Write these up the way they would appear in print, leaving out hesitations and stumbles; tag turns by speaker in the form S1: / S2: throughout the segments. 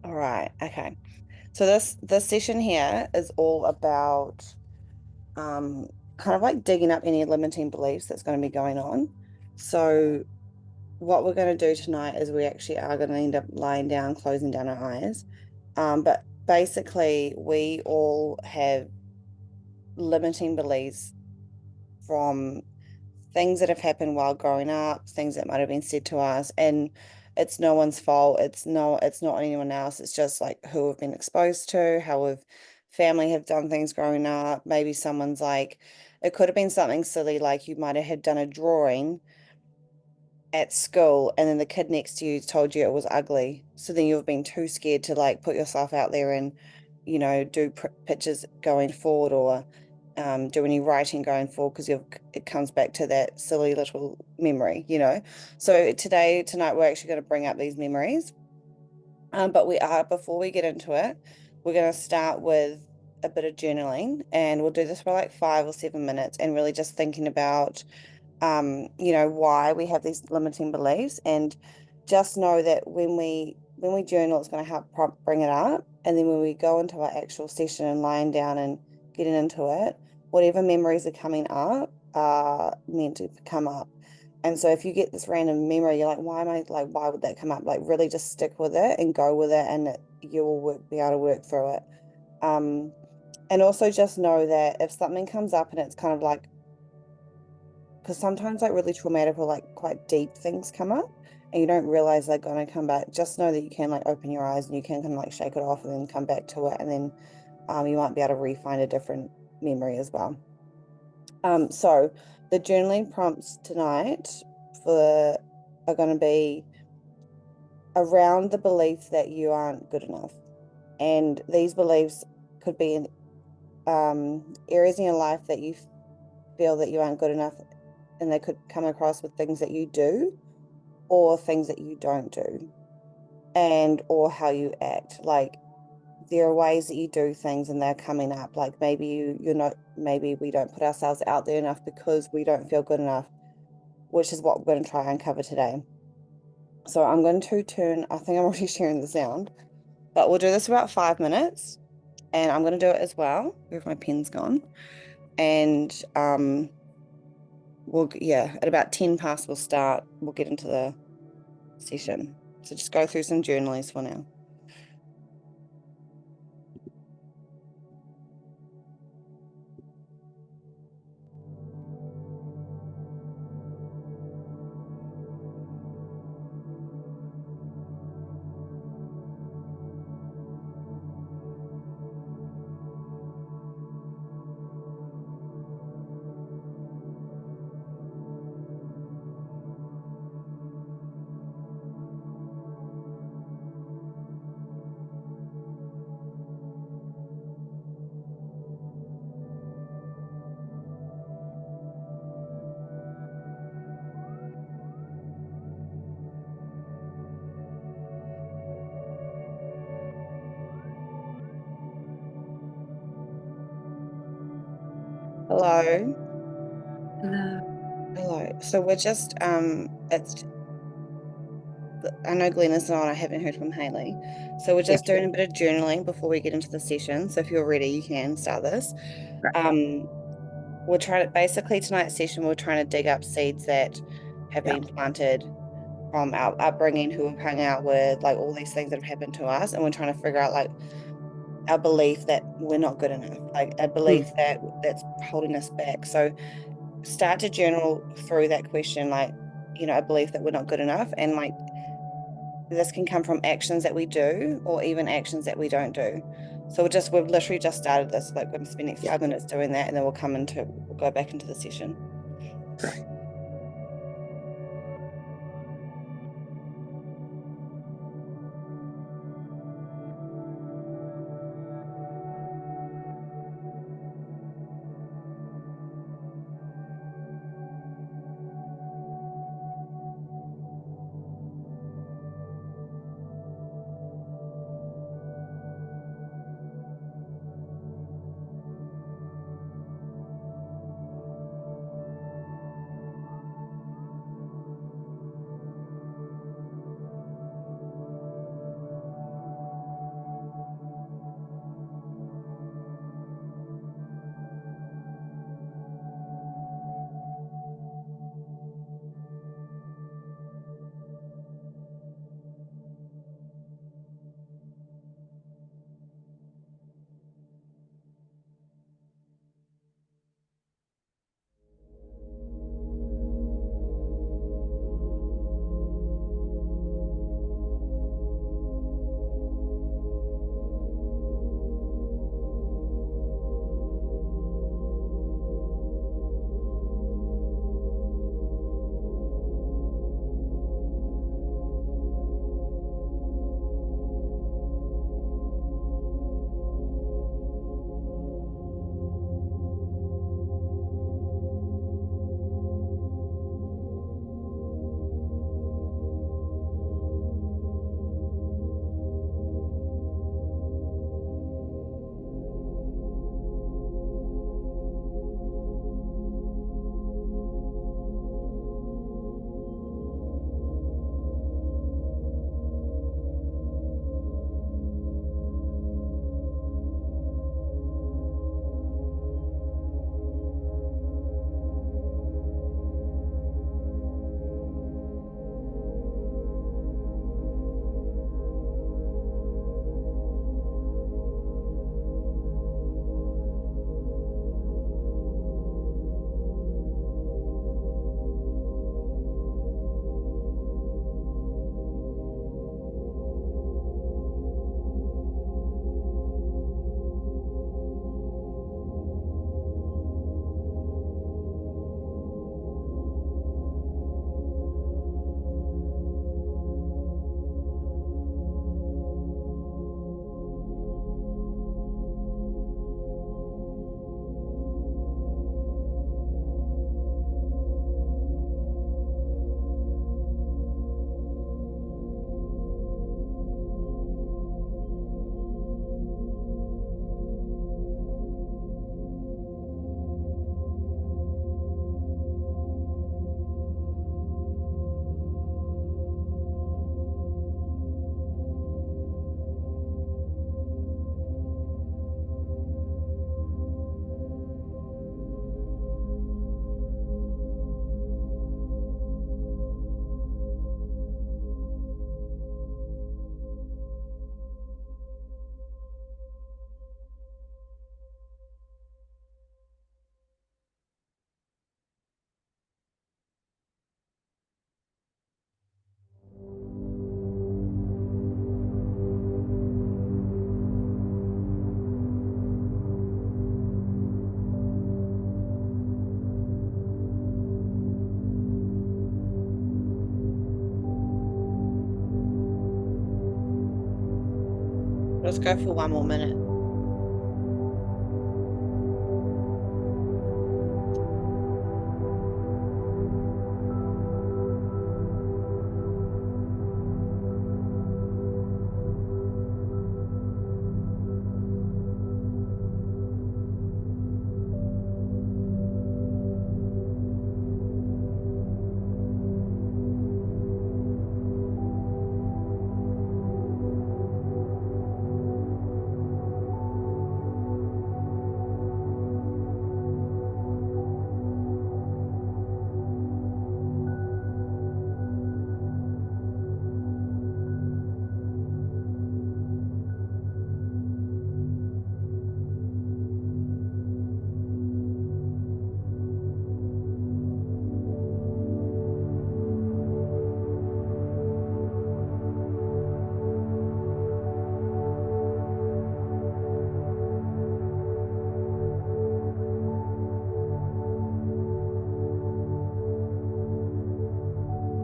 S1: All right. Okay. So this session here is all about kind of like digging up any limiting beliefs that's going to be going on. So what we're going to do tonight is we actually are going to end up lying down, closing down our eyes. But basically, we all have limiting beliefs from things that have happened while growing up, things that might have been said to us, and it's no one's fault. It's not anyone else. It's just like who we've been exposed to, how we've family have done things growing up. Maybe someone's like, it could have been something silly, like you might have had done a drawing at school and then the kid next to you told you it was ugly. So then you've been too scared to like put yourself out there and, do pictures going forward or do any writing going forward because it comes back to that silly little memory. So tonight, we're actually going to bring up these memories. But before we get into it, we're going to start with a bit of journaling and we'll do this for like 5 or 7 minutes and really just thinking about why we have these limiting beliefs and just know that when we journal, it's going to help bring it up. And then when we go into our actual session and lying down and getting into it, whatever memories are coming up are meant to come up. And so if you get this random memory, you're like, why would that come up? Like really just stick with it and go with it and you will be able to work through it. Um, and also just know that if something comes up and it's kind of like because sometimes like really traumatic or like quite deep things come up and you don't realize they're going to come back, just know that you can like open your eyes and you can kind of like shake it off and then come back to it and then you might be able to re-find a different memory as well. So the journaling prompts tonight for are going to be around the belief that you aren't good enough. And these beliefs could be in areas in your life that you feel that you aren't good enough, and they could come across with things that you do or things that you don't do and or how you act. Like there are ways that you do things and they're coming up. Like maybe you're not, maybe we don't put ourselves out there enough because we don't feel good enough, which is what we're going to try and uncover today. So I'm going to I think I'm already sharing the sound, but we'll do this for about 5 minutes and I'm going to do it as well. Where have my pen's gone? And yeah, at about 10 past we'll get into the session. So just go through some journalies for now. Hello.
S2: Hello.
S1: Hello. So we're just it's I know Glenn is not, I haven't heard from Haley. So we're
S2: Yeah,
S1: just doing a bit of journaling before we get into the session. So if you're ready, you can start this.
S2: right.
S1: Um, we're trying to basically tonight's session, we're trying to dig up seeds that have
S2: Yeah.
S1: been planted from our upbringing, who we've hung out with, like all these things that have happened to us, and we're trying to figure out like our belief that we're not good enough, like a
S2: Mm.
S1: belief that's holding us back. So start to journal through that question, like, a belief that we're not good enough. And like this can come from actions that we do or even actions that we don't do. So we've literally just started this, like we're spending
S2: Yeah.
S1: 5 minutes doing that and then we'll go back into the session.
S2: Right.
S1: Let's go for one more minute.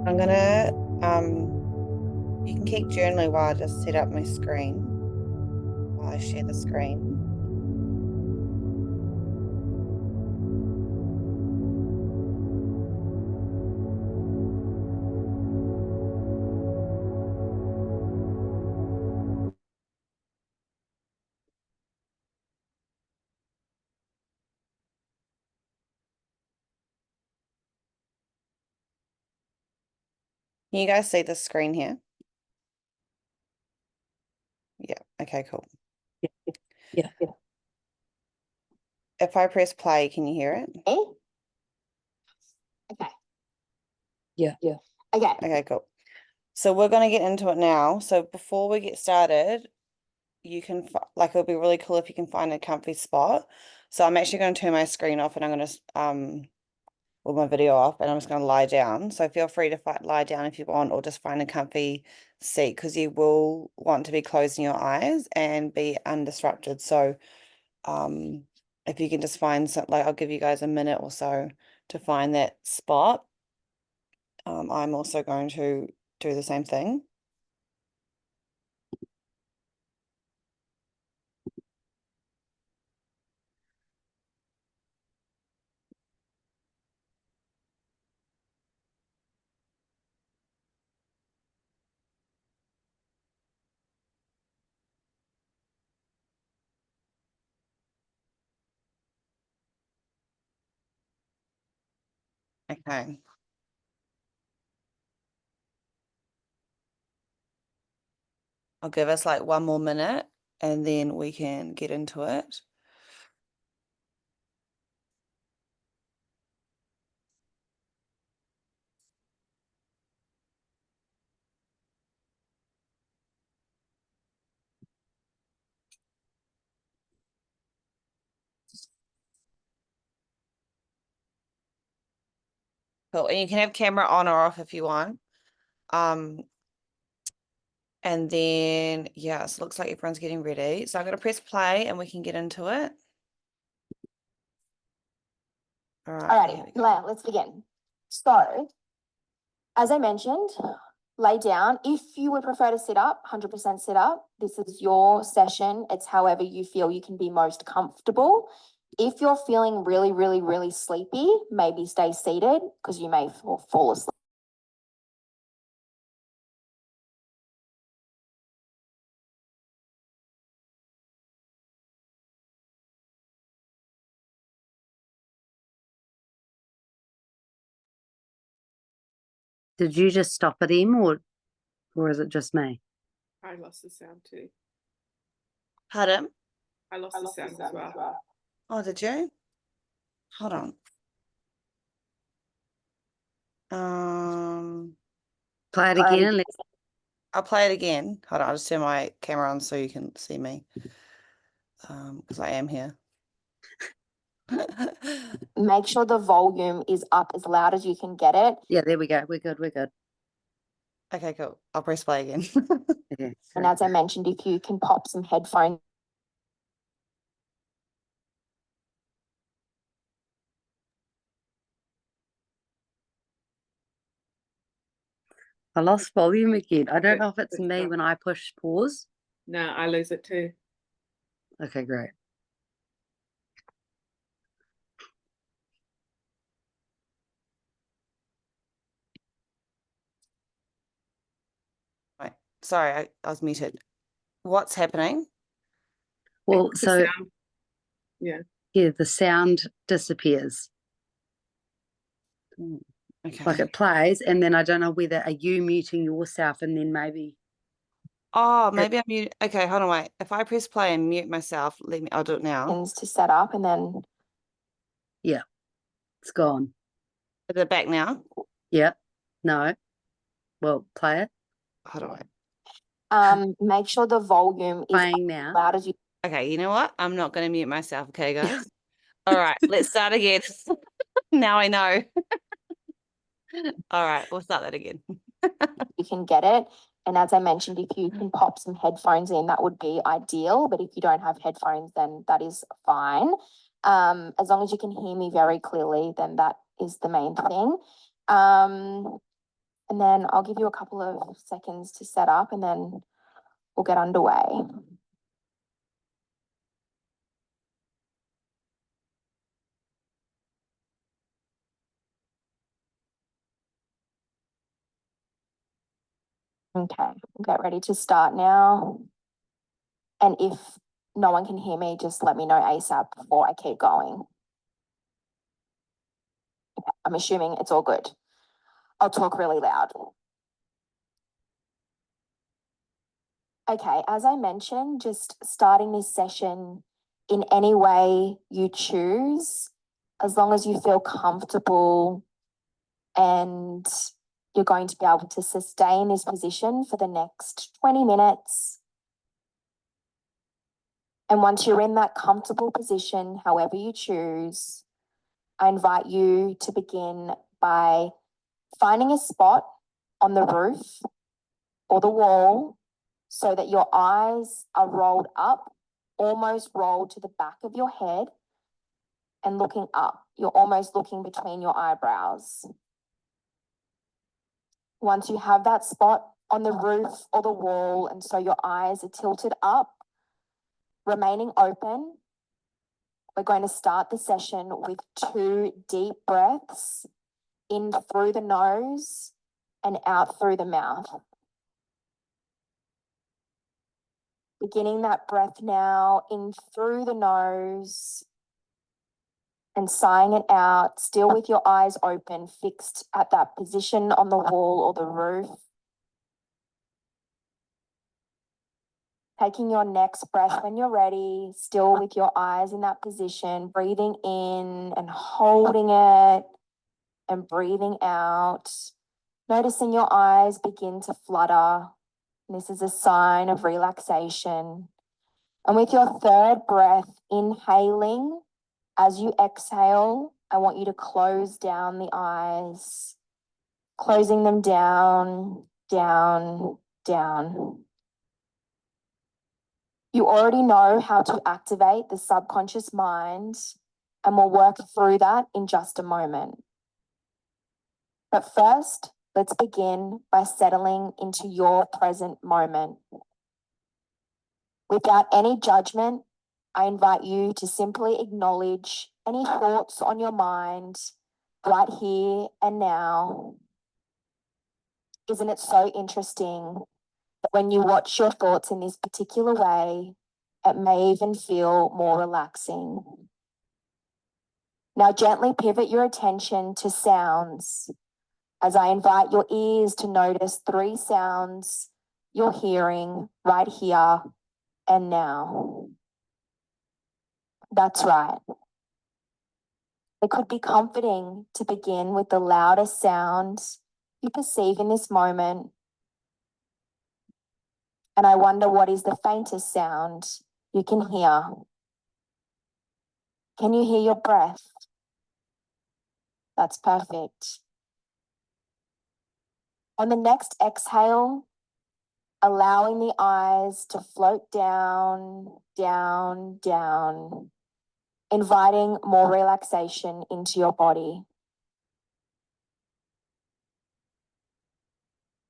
S1: I'm gonna, you can keep journaling while I just set up my screen, while I share the screen. Can you guys see the screen here? Yeah, okay, cool.
S2: Yeah.
S1: If I press play, can you hear it?
S2: Okay. Yeah. Okay.
S1: Okay, cool. So we're going to get into it now. So before we get started, you can, like, it'll be really cool if you can find a comfy spot. So I'm actually going to turn my screen off and I'm going to, with my video off, and I'm just going to lie down. So feel free to lie down if you want, or just find a comfy seat, because you will want to be closing your eyes and be undisrupted. So if you can just find some, like, I'll give you guys a minute or so to find that spot. I'm also going to do the same thing. Okay. I'll give us like one more minute and then we can get into it. Cool. And you can have camera on or off if you want. And then, yeah, so it looks like everyone's getting ready. So I'm going to press play and we can get into it. All right.
S2: Alrighty, let's begin. So, as I mentioned, lay down. If you would prefer to sit up, 100% sit up. This is your session. It's however you feel you can be most comfortable. If you're feeling really, really, really sleepy, maybe stay seated because you may fall asleep.
S3: Did you just stop at him or is it just me?
S4: I lost the sound too.
S1: Pardon?
S4: I lost the sound as well.
S1: Oh, did you? Hold on.
S3: Play it again and let's
S1: I'll play it again. Hold on, I'll just turn my camera on so you can see me. Because I am here.
S2: Make sure the volume is up as loud as you can get it.
S3: yeah, there we go. We're good.
S1: Okay, cool. I'll press play again.
S3: Okay.
S2: And as I mentioned, if you can pop some headphones.
S3: I lost volume again. I don't know if it's me when I push pause.
S4: No, I lose it too.
S3: Okay, great.
S1: Right. Sorry, I was muted. What's happening?
S3: Well,
S4: The
S3: so
S4: sound. Yeah.
S3: yeah, the sound disappears.
S1: Okay.
S3: Like it plays, and then I don't know whether are you muting yourself and then maybe
S1: Oh, maybe I'm mute. Okay, hold on, wait. If I press play and mute myself, I'll do it now.
S2: Things to set up, and then
S3: yeah, it's gone.
S1: Is it back now?
S3: Yeah. No. Well, play it.
S1: Hold on, wait.
S2: make sure the volume is
S3: Playing now.
S2: loud as you.
S1: Okay, you know what? I'm not going to mute myself. Okay, guys. All right, let's start again. Now I know. All right, we'll start that again.
S2: You can get it. And as I mentioned, if you can pop some headphones in, that would be ideal. But if you don't have headphones, then that is fine. As long as you can hear me very clearly, then that is the main thing. And then I'll give you a couple of seconds to set up, and then we'll get underway. Okay, we'll get ready to start now. And if no one can hear me, just let me know ASAP before I keep going. Okay, I'm assuming it's all good. I'll talk really loud. Okay, as I mentioned, just starting this session in any way you choose, as long as you feel comfortable and you're going to be able to sustain this position for the next 20 minutes. And once you're in that comfortable position, however you choose, I invite you to begin by finding a spot on the roof or the wall so that your eyes are rolled up, almost rolled to the back of your head and looking up. You're almost looking between your eyebrows. Once you have that spot on the roof or the wall, and so your eyes are tilted up, remaining open, we're going to start the session with 2 deep breaths in through the nose and out through the mouth. Beginning that breath now in through the nose and sighing it out, still with your eyes open, fixed at that position on the wall or the roof. Taking your next breath when you're ready, still with your eyes in that position, breathing in and holding it and breathing out. Noticing your eyes begin to flutter. This is a sign of relaxation. And with your third breath, inhaling, as you exhale, I want you to close down the eyes, closing them down, down, down. You already know how to activate the subconscious mind, and we'll work through that in just a moment. But first, let's begin by settling into your present moment. Without any judgment, I invite you to simply acknowledge any thoughts on your mind right here and now. Isn't it so interesting that when you watch your thoughts in this particular way, it may even feel more relaxing? Now gently pivot your attention to sounds as I invite your ears to notice 3 sounds you're hearing right here and now. That's right. It could be comforting to begin with the loudest sound you perceive in this moment. And I wonder what is the faintest sound you can hear. Can you hear your breath? That's perfect. On the next exhale, allowing the eyes to float down, down, down, inviting more relaxation into your body.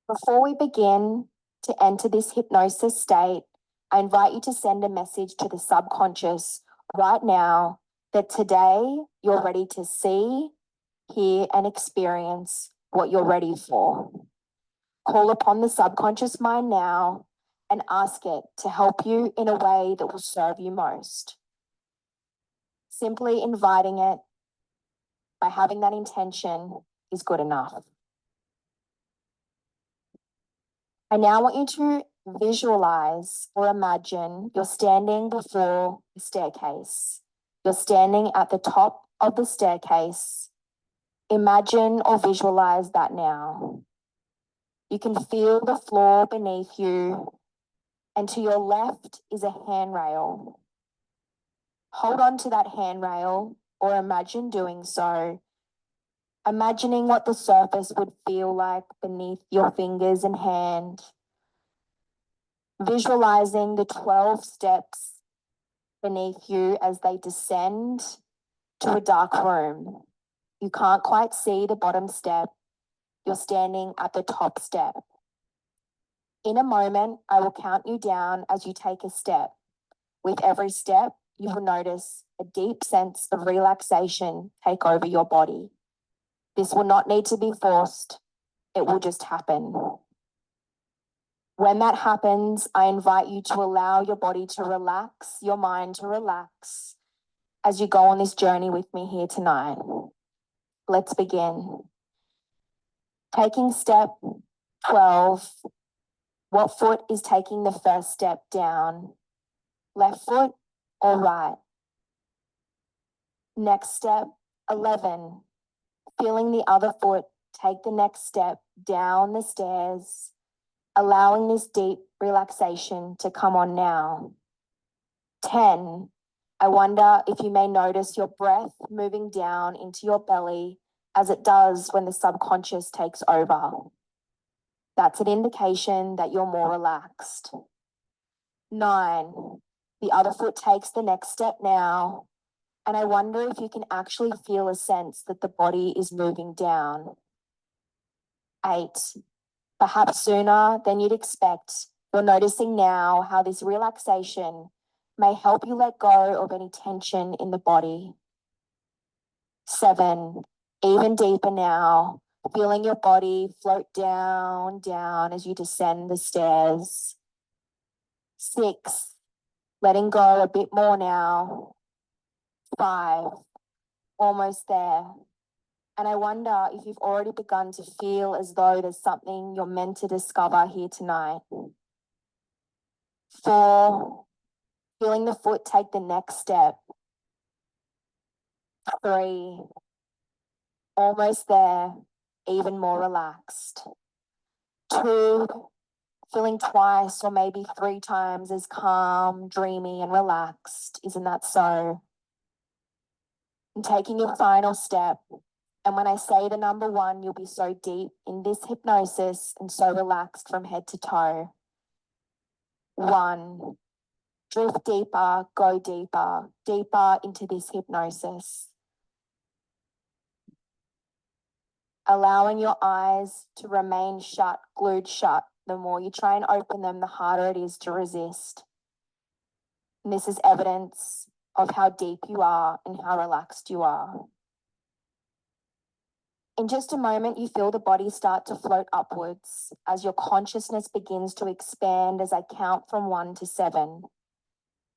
S2: Before we begin to enter this hypnosis state, I invite you to send a message to the subconscious right now that today you're ready to see, hear, and experience what you're ready for. Call upon the subconscious mind now and ask it to help you in a way that will serve you most. Simply inviting it by having that intention is good enough. I now want you to visualize or imagine you're standing before the staircase. You're standing at the top of the staircase. Imagine or visualize that now. You can feel the floor beneath you, and to your left is a handrail. Hold on to that handrail or imagine doing so. Imagining what the surface would feel like beneath your fingers and hand. Visualizing the 12 steps beneath you as they descend to a dark room. You can't quite see the bottom step. You're standing at the top step. In a moment, I will count you down as you take a step. With every step, you will notice a deep sense of relaxation take over your body. This will not need to be forced. It will just happen. When that happens, I invite you to allow your body to relax, your mind to relax as you go on this journey with me here tonight. Let's begin. Taking step 12, what foot is taking the first step down? Left foot or right? Next step, 11, feeling the other foot take the next step down the stairs, allowing this deep relaxation to come on now. 10, I wonder if you may notice your breath moving down into your belly as it does when the subconscious takes over. That's an indication that you're more relaxed. 9, the other foot takes the next step now, and I wonder if you can actually feel a sense that the body is moving down. 8, perhaps sooner than you'd expect, you're noticing now how this relaxation may help you let go of any tension in the body. 7, even deeper now, feeling your body float down, down as you descend the stairs. 6, letting go a bit more now. 5, almost there. And I wonder if you've already begun to feel as though there's something you're meant to discover here tonight. 4, feeling the foot take the next step. 3, almost there, even more relaxed. 2, feeling twice or maybe 3 times as calm, dreamy, and relaxed. Isn't that so? And taking your final step. And when I say the number 1, you'll be so deep in this hypnosis and so relaxed from head to toe. 1, drift deeper, go deeper, deeper into this hypnosis. Allowing your eyes to remain shut, glued shut. The more you try and open them, the harder it is to resist. And this is evidence of how deep you are and how relaxed you are. In just a moment, you feel the body start to float upwards as your consciousness begins to expand as I count from 1 to 7.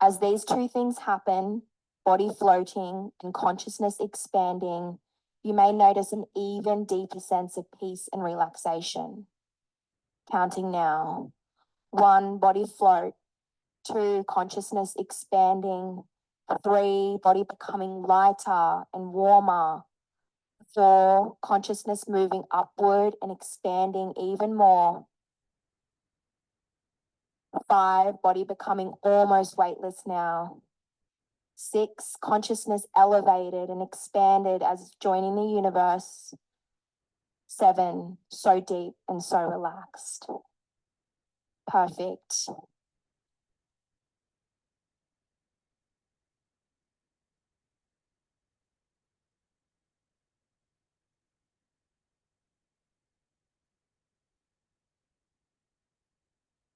S2: As these 2 things happen, body floating and consciousness expanding, you may notice an even deeper sense of peace and relaxation. Counting now. 1, body float. 2, consciousness expanding. 3, body becoming lighter and warmer. 4, consciousness moving upward and expanding even more. 5, body becoming almost weightless now. 6, consciousness elevated and expanded as joining the universe. 7, so deep and so relaxed. Perfect.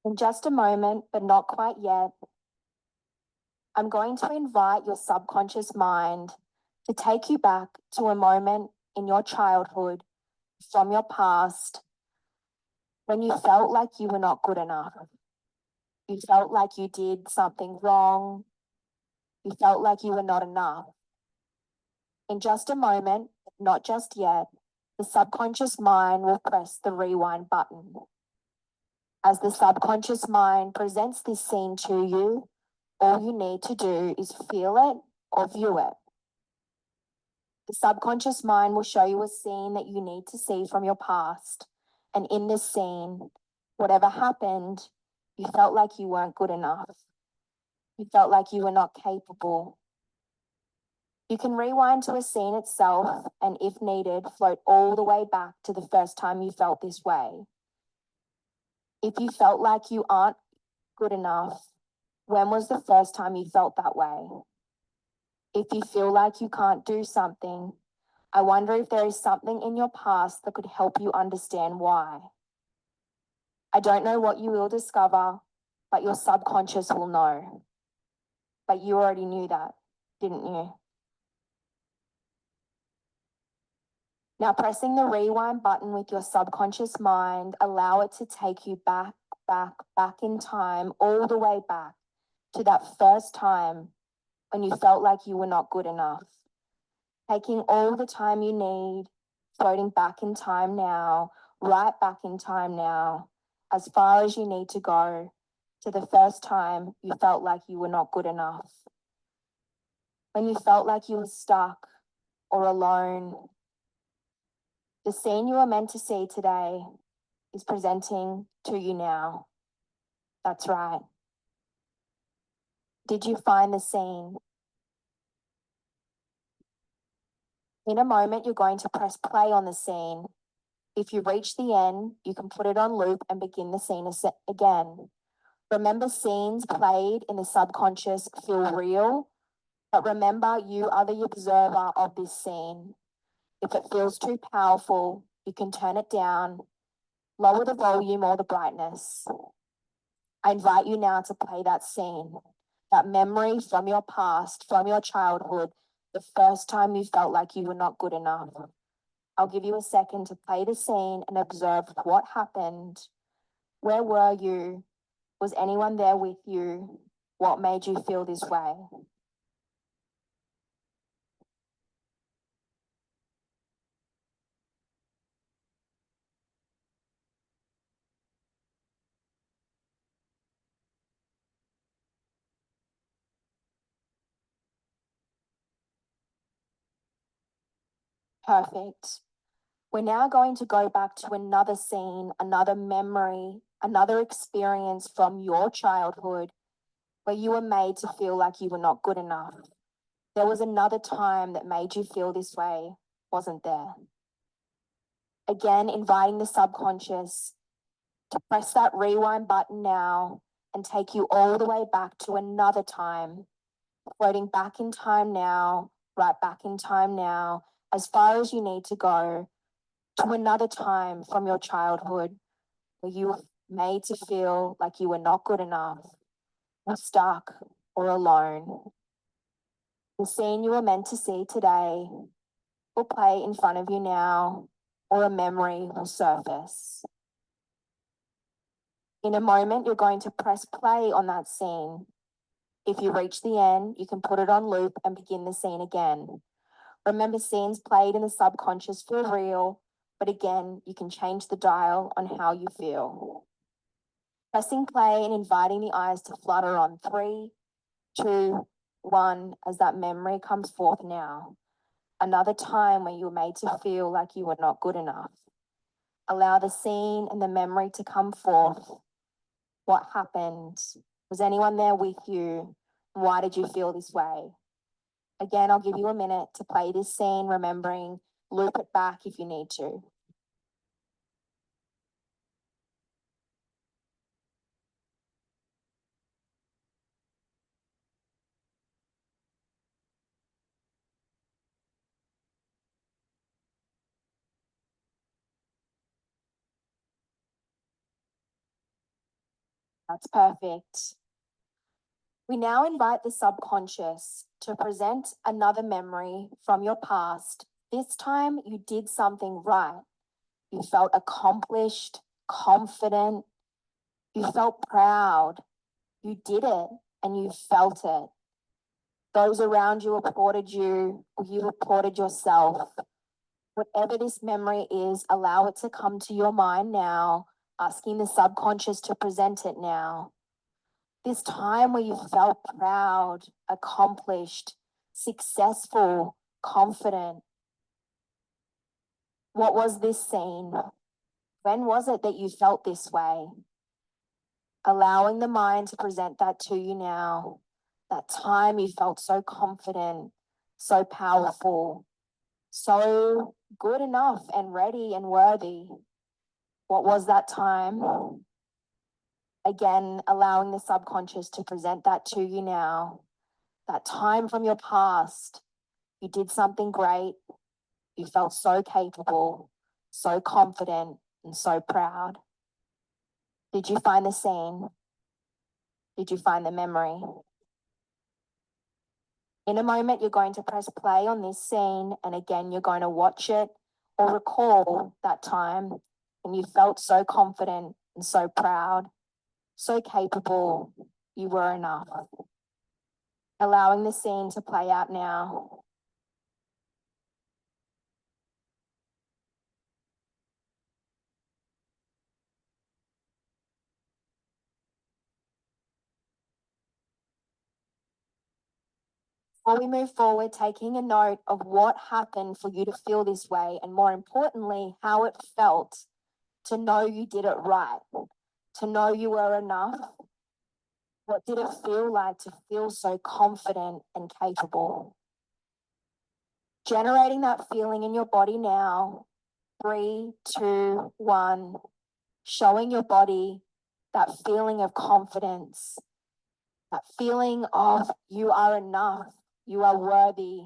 S2: In just a moment, but not quite yet, I'm going to invite your subconscious mind to take you back to a moment in your childhood from your past when you felt like you were not good enough. You felt like you did something wrong. You felt like you were not enough. In just a moment, not just yet, the subconscious mind will press the rewind button. As the subconscious mind presents this scene to you, all you need to do is feel it or view it. The subconscious mind will show you a scene that you need to see from your past. And in this scene, whatever happened, you felt like you weren't good enough. You felt like you were not capable. You can rewind to a scene itself and, if needed, float all the way back to the first time you felt this way. If you felt like you aren't good enough, when was the first time you felt that way? If you feel like you can't do something, I wonder if there is something in your past that could help you understand why. I don't know what you will discover, but your subconscious will know. But you already knew that, didn't you? Now, pressing the rewind button with your subconscious mind, allow it to take you back in time, all the way back to that first time when you felt like you were not good enough. Taking all the time you need, floating back in time now, right back in time now, as far as you need to go to the first time you felt like you were not good enough. When you felt like you were stuck or alone. The scene you are meant to see today is presenting to you now. That's right. Did you find the scene? In a moment, you're going to press play on the scene. If you reach the end, you can put it on loop and begin the scene again. Remember, scenes played in the subconscious feel real, but remember, you are the observer of this scene. If it feels too powerful, you can turn it down, lower the volume or the brightness. I invite you now to play that scene, that memory from your past, from your childhood, the first time you felt like you were not good enough. I'll give you a second to play the scene and observe what happened. Where were you? Was anyone there with you? What made you feel this way? Perfect. We're now going to go back to another scene, another memory, another experience from your childhood where you were made to feel like you were not good enough. There was another time that made you feel this way, wasn't there? Again, inviting the subconscious to press that rewind button now and take you all the way back to another time, floating back in time now, right back in time now, as far as you need to go to another time from your childhood where you were made to feel like you were not good enough, or stuck, or alone. The scene you were meant to see today will play in front of you now, or a memory will surface. In a moment, you're going to press play on that scene. If you reach the end, you can put it on loop and begin the scene again. Remember, scenes played in the subconscious feel real, but again, you can change the dial on how you feel. Pressing play and inviting the eyes to flutter on 3, 2, 1, as that memory comes forth now. Another time when you were made to feel like you were not good enough. Allow the scene and the memory to come forth. What happened? Was anyone there with you? Why did you feel this way? Again, I'll give you a minute to play this scene, remembering, loop it back if you need to. That's perfect. We now invite the subconscious to present another memory from your past. This time you did something right. You felt accomplished, confident. You felt proud. You did it and you felt it. Those around you applauded you, or you applauded yourself. Whatever this memory is, allow it to come to your mind now, asking the subconscious to present it now. This time where you felt proud, accomplished, successful, confident. What was this scene? When was it that you felt this way? Allowing the mind to present that to you now. That time you felt so confident, so powerful, so good enough and ready and worthy. What was that time? Again, allowing the subconscious to present that to you now. That time from your past, you did something great. You felt so capable, so confident, and so proud. Did you find the scene? Did you find the memory? In a moment, you're going to press play on this scene, and again, you're going to watch it or recall that time when you felt so confident and so proud, so capable, you were enough. Allowing the scene to play out now. Before we move forward, taking a note of what happened for you to feel this way, and more importantly, how it felt to know you did it right, to know you were enough. What did it feel like to feel so confident and capable? Generating that feeling in your body now. 3, 2, 1. Showing your body that feeling of confidence, that feeling of you are enough, you are worthy,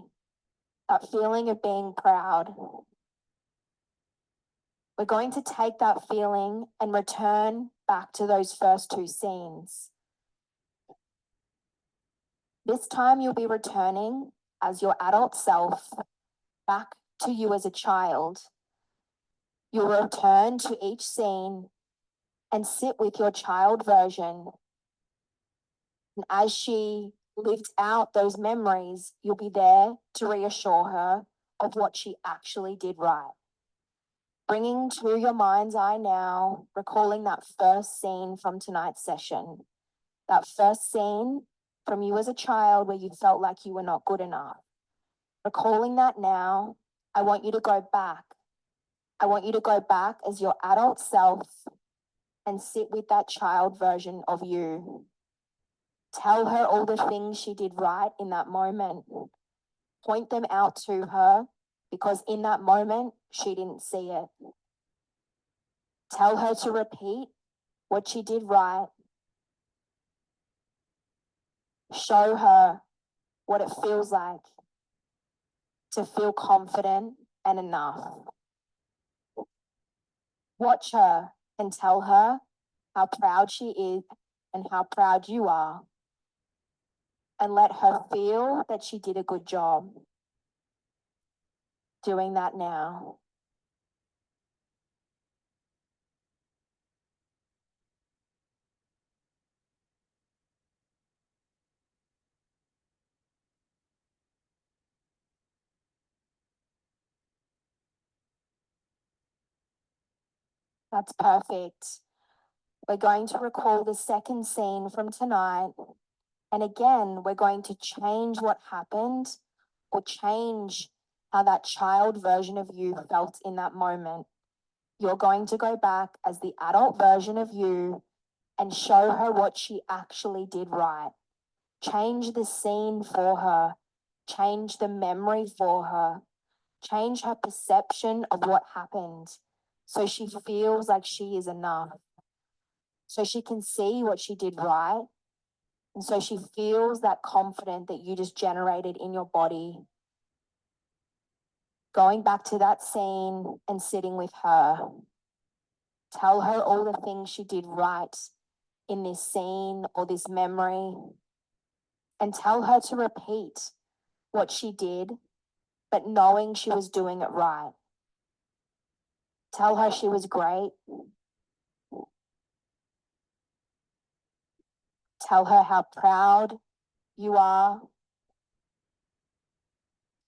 S2: that feeling of being proud. We're going to take that feeling and return back to those first 2 scenes. This time you'll be returning as your adult self back to you as a child. You'll return to each scene and sit with your child version. And as she lived out those memories, you'll be there to reassure her of what she actually did right. Bringing to your mind's eye now, recalling that first scene from tonight's session. That first scene from you as a child where you felt like you were not good enough. Recalling that now, I want you to go back. I want you to go back as your adult self and sit with that child version of you. Tell her all the things she did right in that moment. Point them out to her because in that moment, she didn't see it. Tell her to repeat what she did right. Show her what it feels like to feel confident and enough. Watch her and tell her how proud she is and how proud you are. And let her feel that she did a good job. Doing that now. That's perfect. We're going to recall the second scene from tonight. And again, we're going to change what happened or change how that child version of you felt in that moment. You're going to go back as the adult version of you and show her what she actually did right. Change the scene for her. Change the memory for her. Change her perception of what happened so she feels like she is enough. So she can see what she did right. And so she feels that confidence that you just generated in your body. Going back to that scene and sitting with her. Tell her all the things she did right in this scene or this memory, and tell her to repeat what she did, but knowing she was doing it right. Tell her she was great. Tell her how proud you are,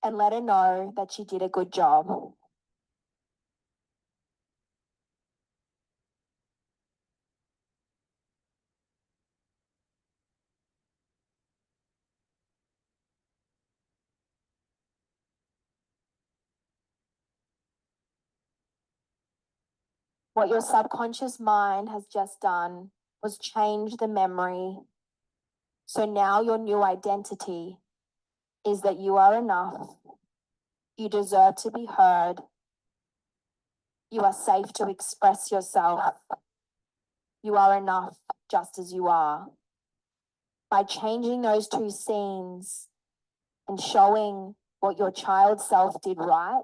S2: and let her know that she did a good job. What your subconscious mind has just done was change the memory. So now your new identity is that you are enough. You deserve to be heard. You are safe to express yourself. You are enough just as you are. By changing those two scenes and showing what your child self did right,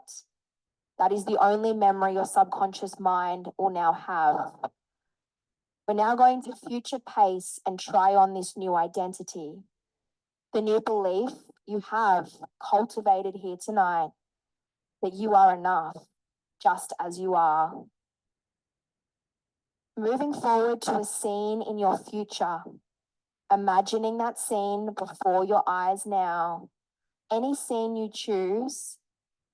S2: that is the only memory your subconscious mind will now have. We're now going to future pace and try on this new identity. The new belief you have cultivated here tonight that you are enough just as you are. Moving forward to a scene in your future, imagining that scene before your eyes now. Any scene you choose,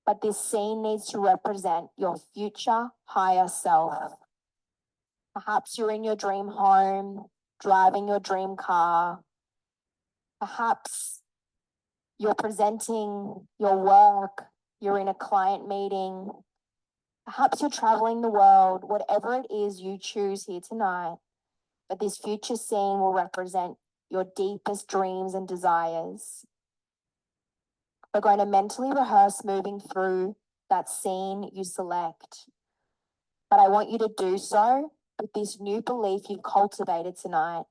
S2: but this scene needs to represent your future higher self. Perhaps you're in your dream home, driving your dream car. Perhaps you're presenting your work, you're in a client meeting. Perhaps you're traveling the world, whatever it is you choose here tonight. But this future scene will represent your deepest dreams and desires. We're going to mentally rehearse moving through that scene you select. But I want you to do so with this new belief you've cultivated tonight,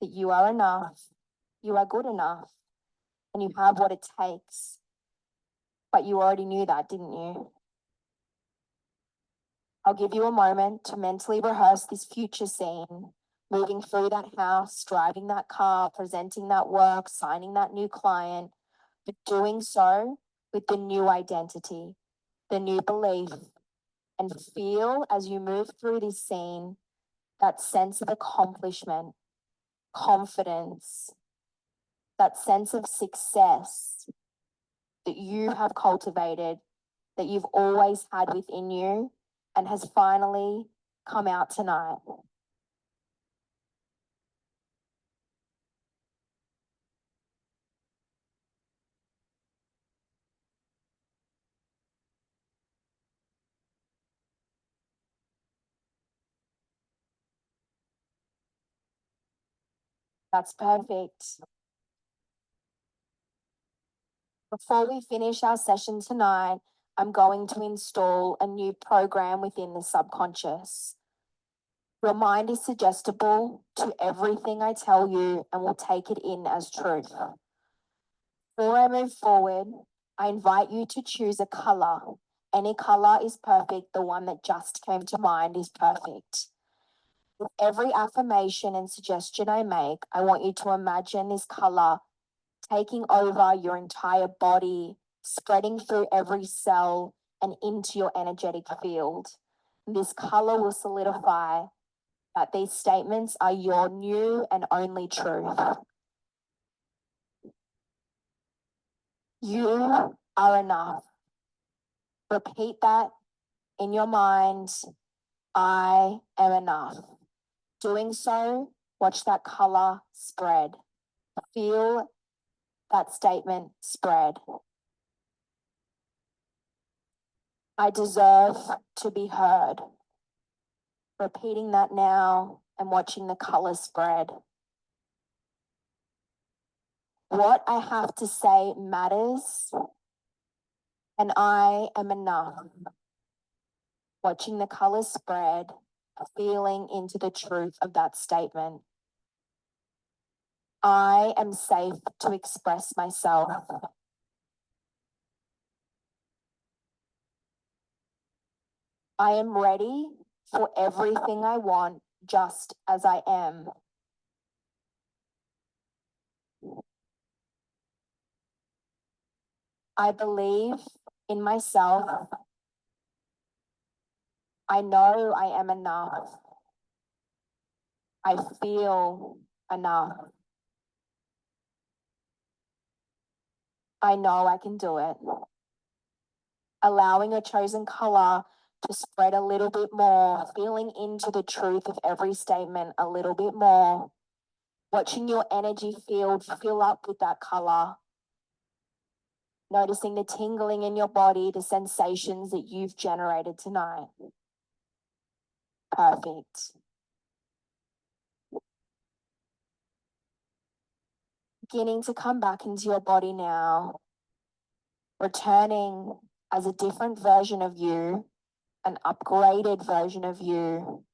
S2: that you are enough, you are good enough, and you have what it takes. But you already knew that, didn't you? I'll give you a moment to mentally rehearse this future scene, moving through that house, driving that car, presenting that work, signing that new client, but doing so with the new identity, the new belief, and feel as you move through this scene that sense of accomplishment, confidence, that sense of success that you have cultivated, that you've always had within you, and has finally come out tonight. That's perfect. Before we finish our session tonight, I'm going to install a new program within the subconscious. Your mind is suggestible to everything I tell you and will take it in as truth. Before I move forward, I invite you to choose a color. Any color is perfect. The one that just came to mind is perfect. With every affirmation and suggestion I make, I want you to imagine this color taking over your entire body, spreading through every cell and into your energetic field. This color will solidify that these statements are your new and only truth. You are enough. Repeat that in your mind. I am enough. Doing so, watch that color spread. Feel that statement spread. I deserve to be heard. Repeating that now and watching the color spread. What I have to say matters, and I am enough. Watching the color spread, feeling into the truth of that statement. I am safe to express myself. I am ready for everything I want just as I am. I believe in myself. I know I am enough. I feel enough. I know I can do it. Allowing a chosen color to spread a little bit more, feeling into the truth of every statement a little bit more, watching your energy field fill up with that color, noticing the tingling in your body, the sensations that you've generated tonight. Perfect. Beginning to come back into your body now, returning as a different version of you, an upgraded version of you,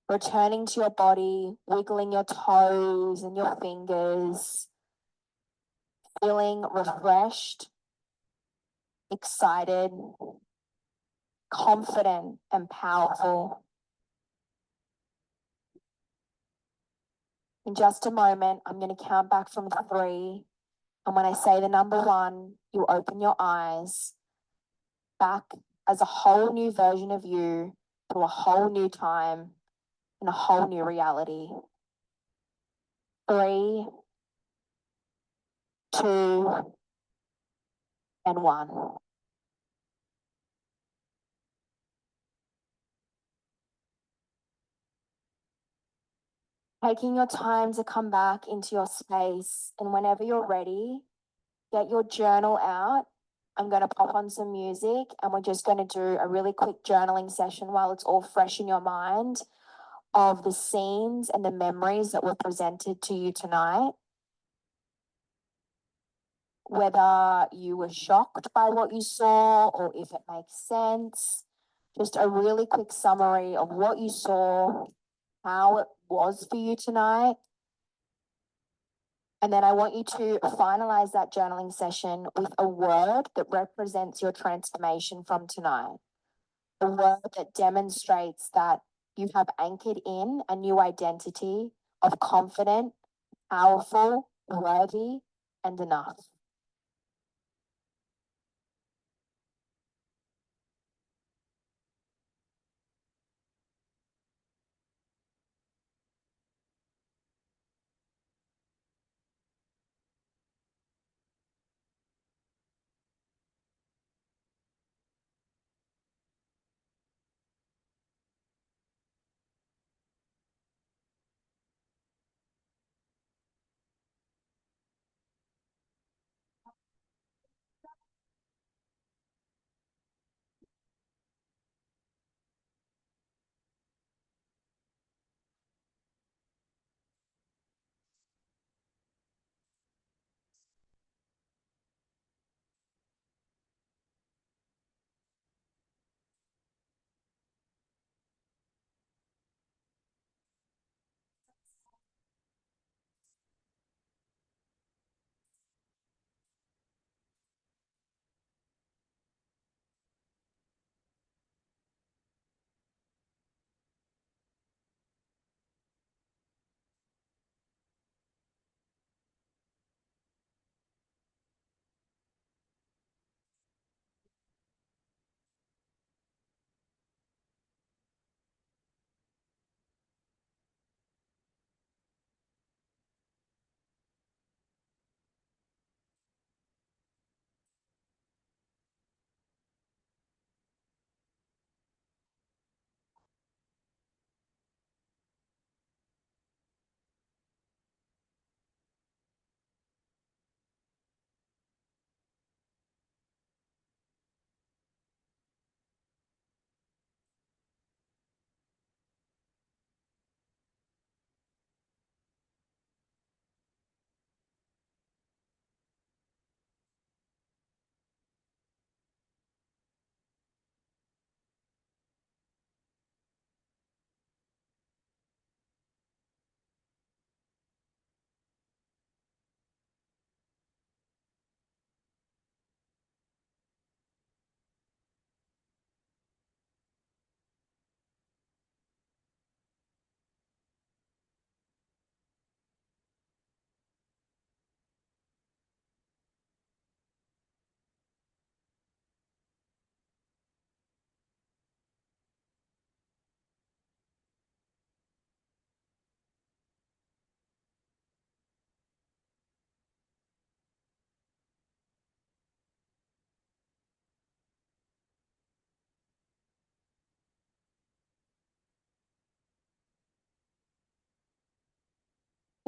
S2: returning to your body, wiggling your toes and your fingers, feeling refreshed, excited, confident, and powerful. In just a moment, I'm going to count back from 3. And when I say the number 1, you open your eyes back as a whole new version of you to a whole new time and a whole new reality. 3, 2, and 1. Taking your time to come back into your space, and whenever you're ready, get your journal out. I'm going to pop on some music and we're just going to do a really quick journaling session while it's all fresh in your mind of the scenes and the memories that were presented to you tonight. Whether you were shocked by what you saw or if it makes sense, just a really quick summary of what you saw, how it was for you tonight. And then I want you to finalize that journaling session with a word that represents your transformation from tonight. A word that demonstrates that you have anchored in a new identity of confident, powerful, worthy, and enough.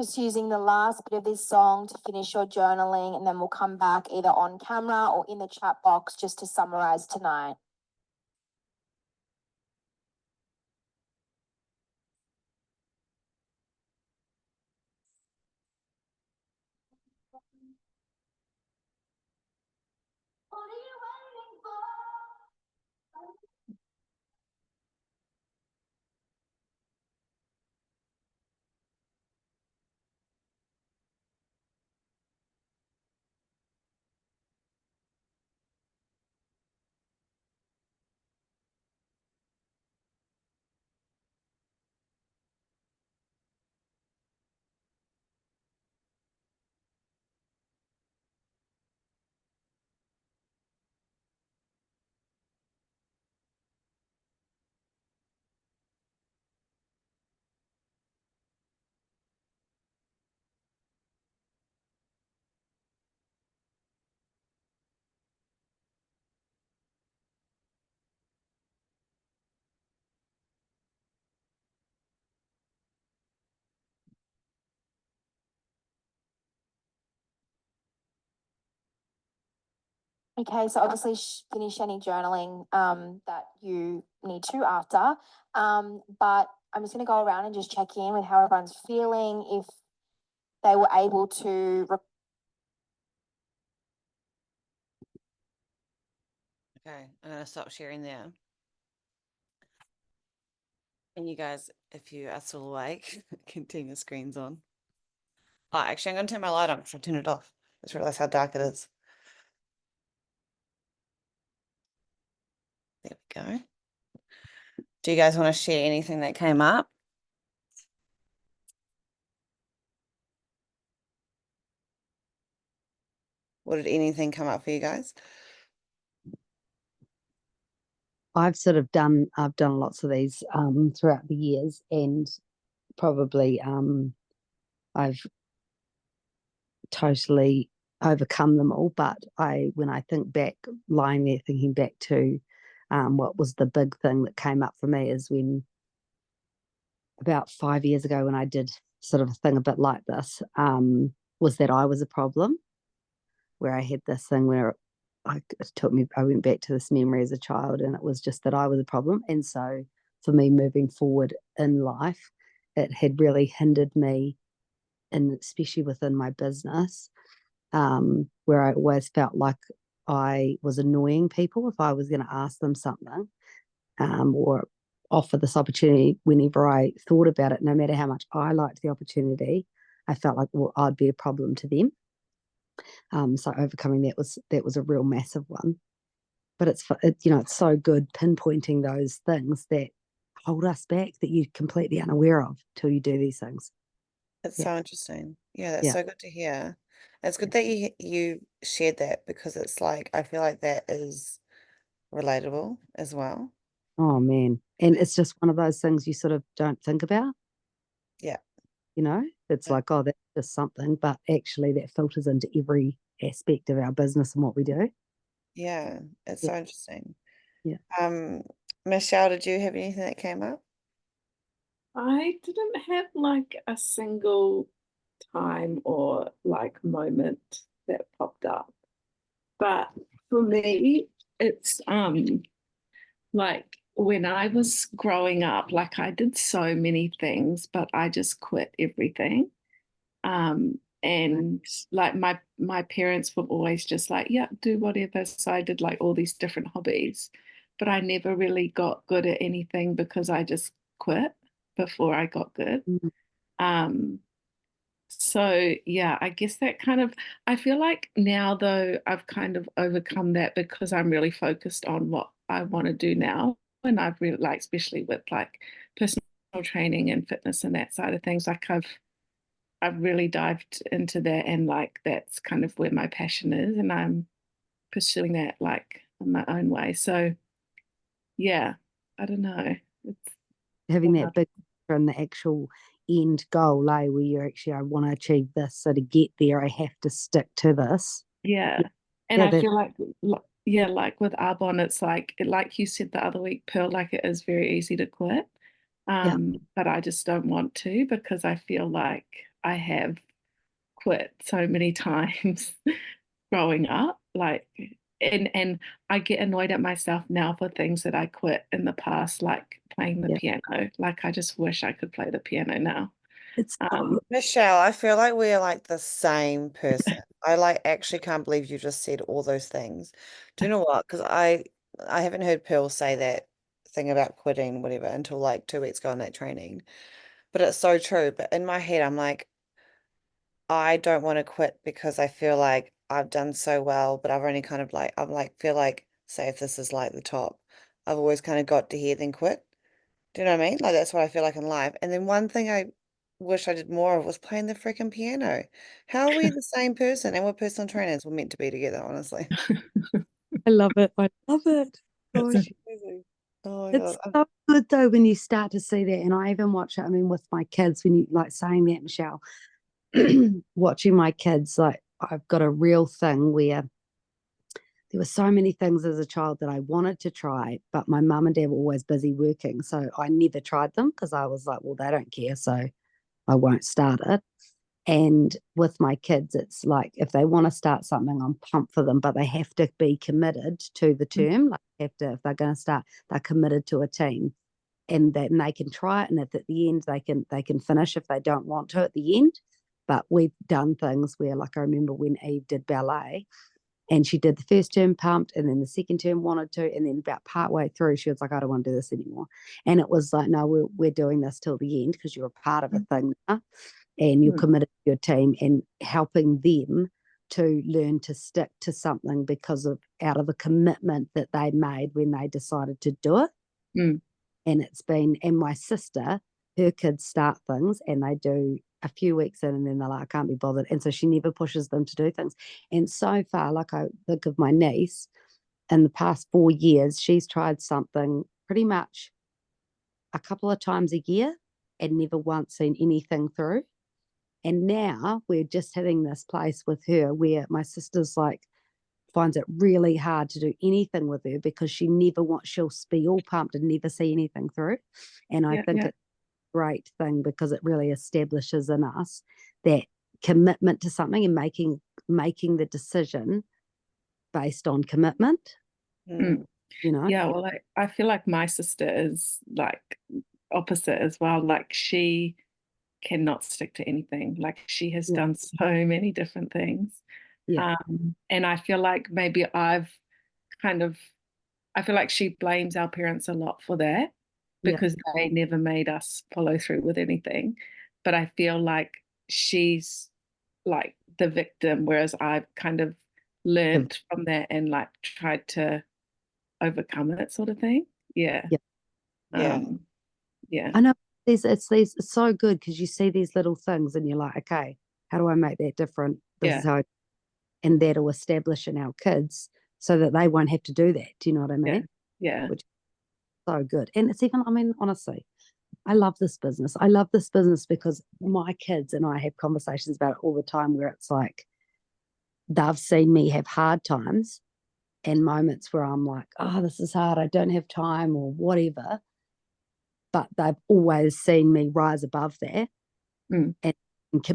S2: just using the last bit of this song to finish your journaling, and then we'll come back either on camera or in the chat box just to summarize tonight. What are you waiting for? Okay, so obviously finish any journaling that you need to after. But I'm just going to go around and just check in with how everyone's feeling, if they were able to.
S1: Okay, I'm gonna stop sharing there. And you guys, if you are still awake, can turn your screens on. Oh, actually, I'm gonna turn my light on because I turned it off. I just realized how dark it is. There we go. Do you guys want to share anything that came up? What did anything come up for you guys?
S3: I've done lots of these throughout the years, and probably I've totally overcome them all. But when I think back, lying there thinking back to what was the big thing that came up for me is when about 5 years ago, when I did sort of a thing a bit like this, was that I was a problem, where I had this thing where I went back to this memory as a child, and it was just that I was a problem. And so for me moving forward in life, it had really hindered me, and especially within my business, where I always felt like I was annoying people if I was going to ask them something, or offer this opportunity. Whenever I thought about it, no matter how much I liked the opportunity, I felt like, well, I'd be a problem to them. So overcoming that was a real massive one. But it's so good pinpointing those things that hold us back that you're completely unaware of till you do these things.
S1: It's
S3: Yeah.
S1: so interesting. Yeah, that's
S3: Yeah.
S1: so good to hear. It's good that you shared that, because it's like I feel like that is relatable as well.
S3: Oh man. And it's just one of those things you sort of don't think about,
S1: Yeah.
S3: it's
S1: Yeah.
S3: like, oh, that's just something, but actually that filters into every aspect of our business and what we do.
S1: Yeah, it's
S3: Yeah.
S1: so interesting.
S3: Yeah.
S1: Michelle, did you have anything that came up?
S4: I didn't have like a single time or like moment that popped up. But for me, it's like when I was growing up, like I did so many things, but I just quit everything. And like my parents were always just like, yeah, do whatever. So I did like all these different hobbies, but I never really got good at anything because I just quit before I got good.
S3: Mm.
S4: Um, so yeah, I guess that kind of, I feel like now though I've kind of overcome that because I'm really focused on what I want to do now. And I've really like, especially with like personal training and fitness and that side of things, like I've really dived into that, and like that's kind of where my passion is, and I'm pursuing that like in my own way. So yeah, I don't know. It's
S3: Having that big picture and the actual end goal, where you're actually, I want to achieve this. So to get there, I have to stick to this.
S4: yeah. And
S3: Yeah,
S4: I
S3: that,
S4: feel like yeah, like with Arbonne, it's like you said the other week, Pearl, like it is very easy to quit.
S3: yeah.
S4: But I just don't want to because I feel like I have quit so many times growing up, like, and I get annoyed at myself now for things that I quit in the past, like playing the
S3: Yeah.
S4: piano. Like, I just wish I could play the piano now.
S3: It's
S1: Michelle, I feel like we're like the same person. I like actually can't believe you just said all those things. Do you know what? Because I haven't heard Pearl say that thing about quitting, whatever, until like 2 weeks ago in that training. But it's so true. But in my head, I'm like, I don't want to quit because I feel like I've done so well, but I've only kind of like I'm like feel like say if this is like the top, I've always kind of got to here then quit. Do you know what I mean? Like that's what I feel like in life. And then one thing I wish I did more of was playing the freaking piano. How are we the same person? And we're personal trainers. We're meant to be together, honestly.
S3: I love it. I love it.
S4: It's
S3: Gosh,
S1: Crazy. Oh my
S3: it's
S1: God.
S3: so good though when you start to see that. And I even watch it, I mean, with my kids, when you like saying that, Michelle, watching my kids, like I've got a real thing where there were so many things as a child that I wanted to try, but my mum and dad were always busy working. So I never tried them because I was like, well, they don't care. So I won't start it. And with my kids, it's like if they want to start something, I'm pumped for them, but they have to be committed to the term. Like have to, if they're going to start, they're committed to a team, and then they can try it, and if at the end they can finish if they don't want to at the end. But we've done things where, like I remember when Eve did ballet, and she did the first term pumped, and then the second term wanted to, and then about partway through, she was like, I don't want to do this anymore. And it was like, no, we're doing this till the end because you're a part of a thing now and you're
S4: Mm,
S3: committed to your team and helping them to learn to stick to something because of out of a commitment that they made when they decided to do it.
S4: mm,
S3: And it's been, and my sister, her kids start things and they do a few weeks in and then they're like, I can't be bothered. And so she never pushes them to do things. And so far, like I think of my niece, in the past 4 years, she's tried something pretty much a couple of times a year and never once seen anything through. And now we're just hitting this place with her where my sister's like, finds it really hard to do anything with her because she never wants, she'll be all pumped and never see anything through. And I
S4: yeah,
S3: think
S4: yeah.
S3: it's a great thing because it really establishes in us that commitment to something and making the decision based on commitment,
S4: Mm.
S1: Mm.
S3: you know?
S4: Yeah, well, I feel like my sister is like opposite as well. Like, she cannot stick to anything. Like, she has
S3: Yeah,
S4: done so many different things.
S3: yeah,
S4: And I feel like maybe kind of, I feel like she blames our parents a lot for that
S3: yeah.
S4: because they never made us follow through with anything. But I feel like she's like the victim, whereas I've kind of
S3: The-
S4: learned from that and like tried to overcome it, sort of thing. Yeah.
S3: yeah.
S1: Yeah.
S4: Yeah.
S3: I know it's so good because you see these little things and you're like, okay, how do I make that different? This is
S4: Yeah.
S3: how and that'll establish in our kids so that they won't have to do that. Do you know what I
S4: Yeah.
S3: mean?
S4: Yeah.
S3: Which is so good. And it's even, I mean, honestly, I love this business. I love this business because my kids and I have conversations about it all the time where it's like they've seen me have hard times and moments where I'm like, oh, this is hard. I don't have time or whatever. But they've always seen me rise above that
S4: Mm.
S3: and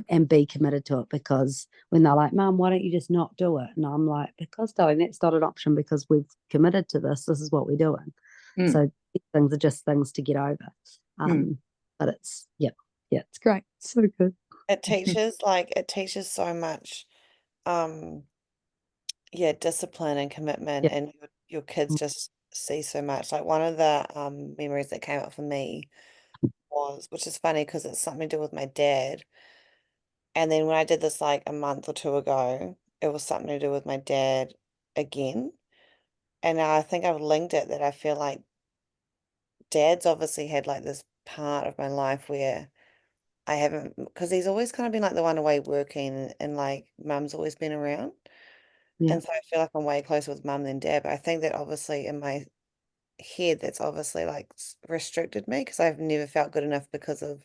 S3: and be committed to it because when they're like, Mum, why don't you just not do it? And I'm like, because darling, that's not an option because we've committed to this. This is what we're doing.
S4: Mm.
S3: So these things are just things to get over.
S4: Mm.
S3: But it's yeah, it's great. It's so good.
S1: It teaches so much um yeah, discipline and commitment
S3: Yeah.
S1: and your kids just see so much. Like one of the memories that came up for me was, which is funny because it's something to do with my dad. And then when I did this like a month or two ago, it was something to do with my dad again. And I think I've linked it that I feel like dad's obviously had like this part of my life where I haven't, because he's always kind of been like the one away working and like mum's always been around.
S3: Yeah.
S1: And so I feel like I'm way closer with mum than dad. But I think that obviously in my head, that's obviously like restricted me because I've never felt good enough because of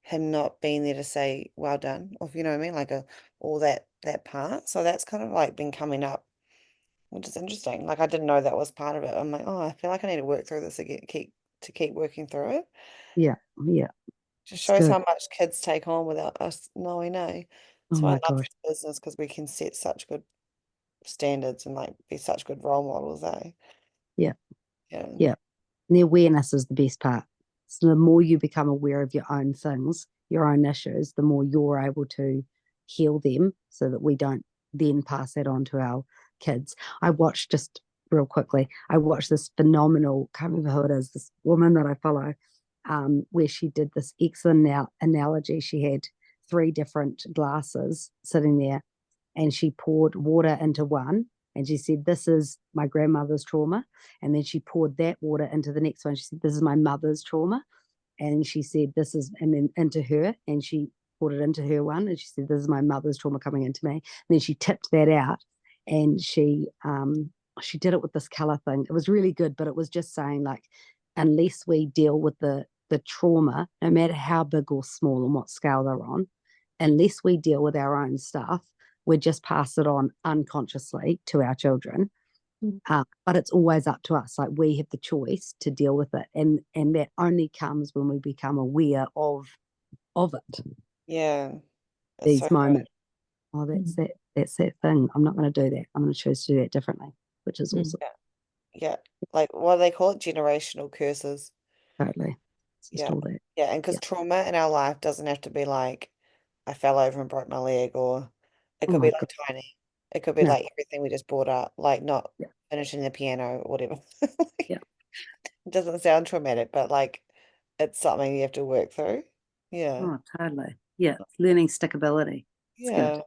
S1: him not being there to say well done, or if you know what I mean, like all that part. So that's kind of like been coming up, which is interesting. Like I didn't know that was part of it. I'm like, oh, I feel like I need to work through this again, keep working through it.
S3: Yeah. Yeah.
S1: Just
S3: It's
S1: shows
S3: good.
S1: how much kids take on without us knowing, eh?
S3: Oh
S1: So I
S3: my
S1: love
S3: gosh.
S1: this business because we can set such good standards and like be such good role models, eh?
S3: Yeah.
S1: Yeah.
S3: Yeah. And the awareness is the best part. So the more you become aware of your own things, your own issues, the more you're able to heal them so that we don't then pass that on to our kids. I watched just real quickly, I watched this phenomenal, can't remember who it is, this woman that I follow, where she did this excellent analogy. She had 3 different glasses sitting there and she poured water into one and she said, "This is my grandmother's trauma." And then she poured that water into the next one. She said, "This is my mother's trauma." And she said, "This is," and then into her, and she poured it into her one. And she said, "This is my mother's trauma coming into me." And then she tipped that out and she did it with this color thing. It was really good, but it was just saying like, unless we deal with the trauma, no matter how big or small and what scale they're on, unless we deal with our own stuff, we just pass it on unconsciously to our children. But it's always up to us. Like we have the choice to deal with it, and that only comes when we become aware of it.
S1: Yeah. It's so
S3: These
S1: good.
S3: moments. Oh, that's that thing. I'm not going to do that. I'm going to choose to do that differently, which is awesome.
S1: Yeah. Like what do they call it? Generational curses.
S3: Totally. It's just
S1: Yeah.
S3: all that.
S1: Yeah. And because
S3: Yeah.
S1: trauma in our life doesn't have to be like I fell over and broke my leg, or it
S3: Oh
S1: could be
S3: my
S1: like
S3: god.
S1: tiny. It could be
S3: No.
S1: like everything we just brought up, like not
S3: Yeah.
S1: finishing the piano or whatever.
S3: Yeah.
S1: It doesn't sound traumatic, but like it's something you have to work through. Yeah.
S3: Oh, totally. Yeah. Learning stickability. It's good.
S1: Yeah.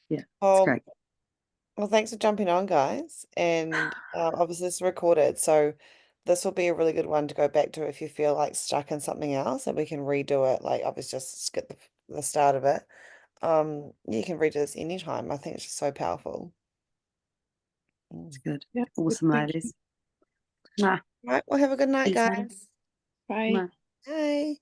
S3: Yeah. It's
S1: Um,
S3: great.
S1: well, thanks for jumping on, guys. And obviously, this is recorded, so this will be a really good one to go back to if you feel like stuck in something else, and we can redo it. Like, obviously, just skip the start of it. You can redo this anytime. I think it's just so powerful.
S3: It's good.
S4: Yeah, good.
S3: Awesome,
S4: Thank you.
S3: ladies. Nah.
S1: Right. Well, have a good night,
S3: Peace, man.
S1: guys.
S4: Bye.
S3: Nah.
S1: Bye.